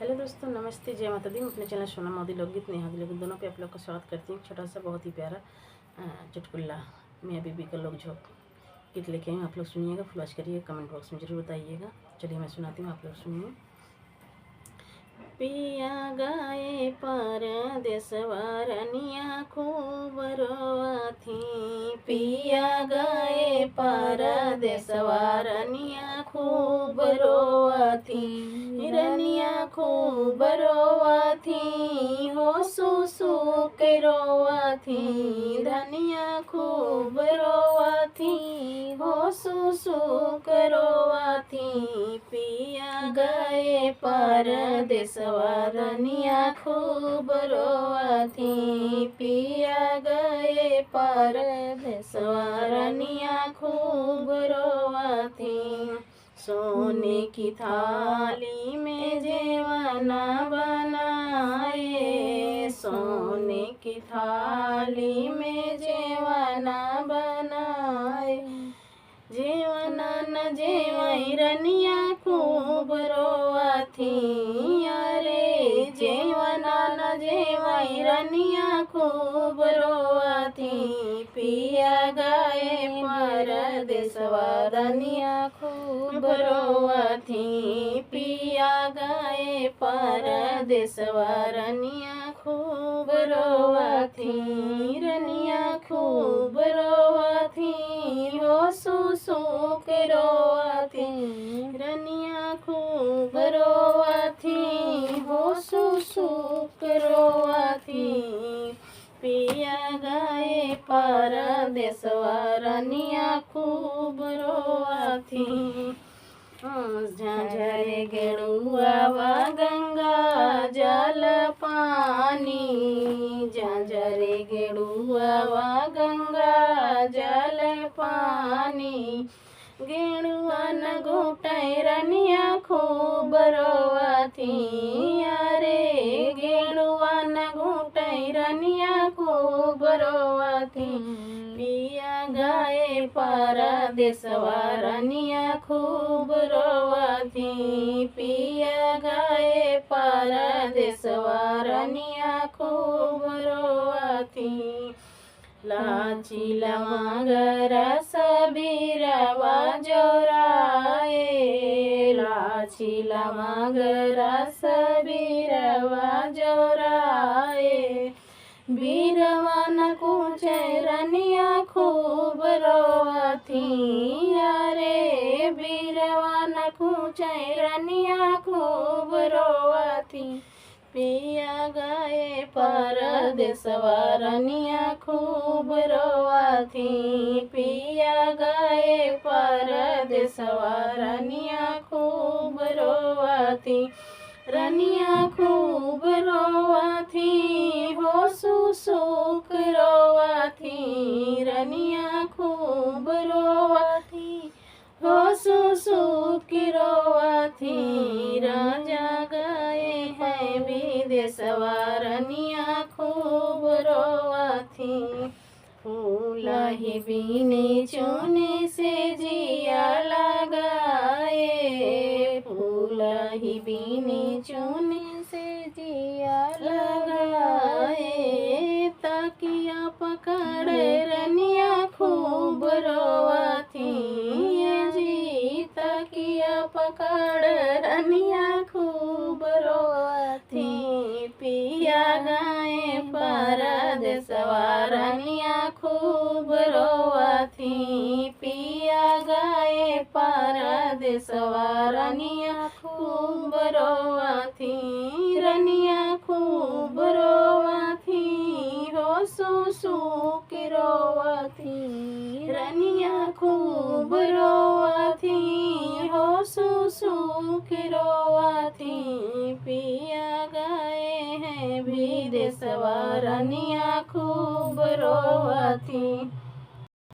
Hello दोस्तों, नमस्ते, जय माता दी। मैं अपने चैनल सोना मोदी लोकगीत नेहा लोकगीत दोनों पे आप लोग का स्वागत करती हूँ। छोटा सा बहुत ही प्यारा चुटकुला मियाँ बीबी का लोग झोंक गीत लेके आई हूँ। आप लोग सुनिएगा, फॉलो करिएगा, कमेंट बॉक्स में जरूर बताइएगा। चलिए मैं सुनाती हूँ, आप लोग सुनिए। पिया गए परदेसवा रनिया खूब रोवथी। पिया गए परदेसवा रनिया खूब रोवथी। रनिया खूब रोवथी हो सुसु के रोवथी। रनिया खूब रोवथी हो सुसु के रोवथी। पिया गए परदेसवा रनिया खूब रोवथी। पिया गए परदेसवा रनिया खूब रोवथी। सोने की थाली में जेवना बनाए। सोने की थाली में जेवना बनाए। जेवना न जेवई रनिया खूब रोवथी। अरे जेवना न जेवई रनिया खूब रोवथी। पिया गए परदेसवा रनिया खूब रोवथी। पिया गए परदेसवा रनिया खूब रोवथी। रनिया खूब रोवथी हो सुसु के रोवथी। रनिया खूब रोवथी हो सुसु के रोवथी। पिया गए परदेसवा रनिया खूब रोवथी। झांझर गेड़ुआ गंगा जल पानी। झांझर गेड़ुआ गंगा जल पानी। गेड़ुआ न घुटै रनिया खूब रोवथी। अरे गेड़ुआ न घुटै रनिया खूब रोवथी। पिया गए परदेसवा रनिया खूब रोवथी। पिया गए परदेसवा रनिया खूब रोवथी। लाची लमगर सबीरवा जोराए। लाची लमगर सबीरवा जोराए। बीरवा न कुचै रनिया खूब रोवथी। अरे बीरवा न कुचै रनिया खूब रोवथी। पिया गए परदेसवा रनिया खूब रोवथी। पिया गए परदेसवा रनिया खूब रोवथी। रनिया खूब रोवथी हो सुसुक रोवथी। रनिया खूब रोवथी हो सुसुक रोवथी। राजा गए हैं विदेशवा रनिया खूब रोवथी। फूला ही बीने चुने से जिया लगाए। फूला ही बीने चुने से जिया लगाए। तकिया पकड़ रनिया खूब रोवथी। जी तकिया पकड़ रनिया खूब रोवथी। पिया गए परदेसवा रनिया खूब रोवथी। पिया गए परदेसवा रनिया खूब रोवथी। रनिया खूब रोवथी हो सुसु के रोवथी। रनिया खूब रोवथी हो सुसु के रोवथी। पिया गए हैं विदेशवा रनिया खूब रोवथी।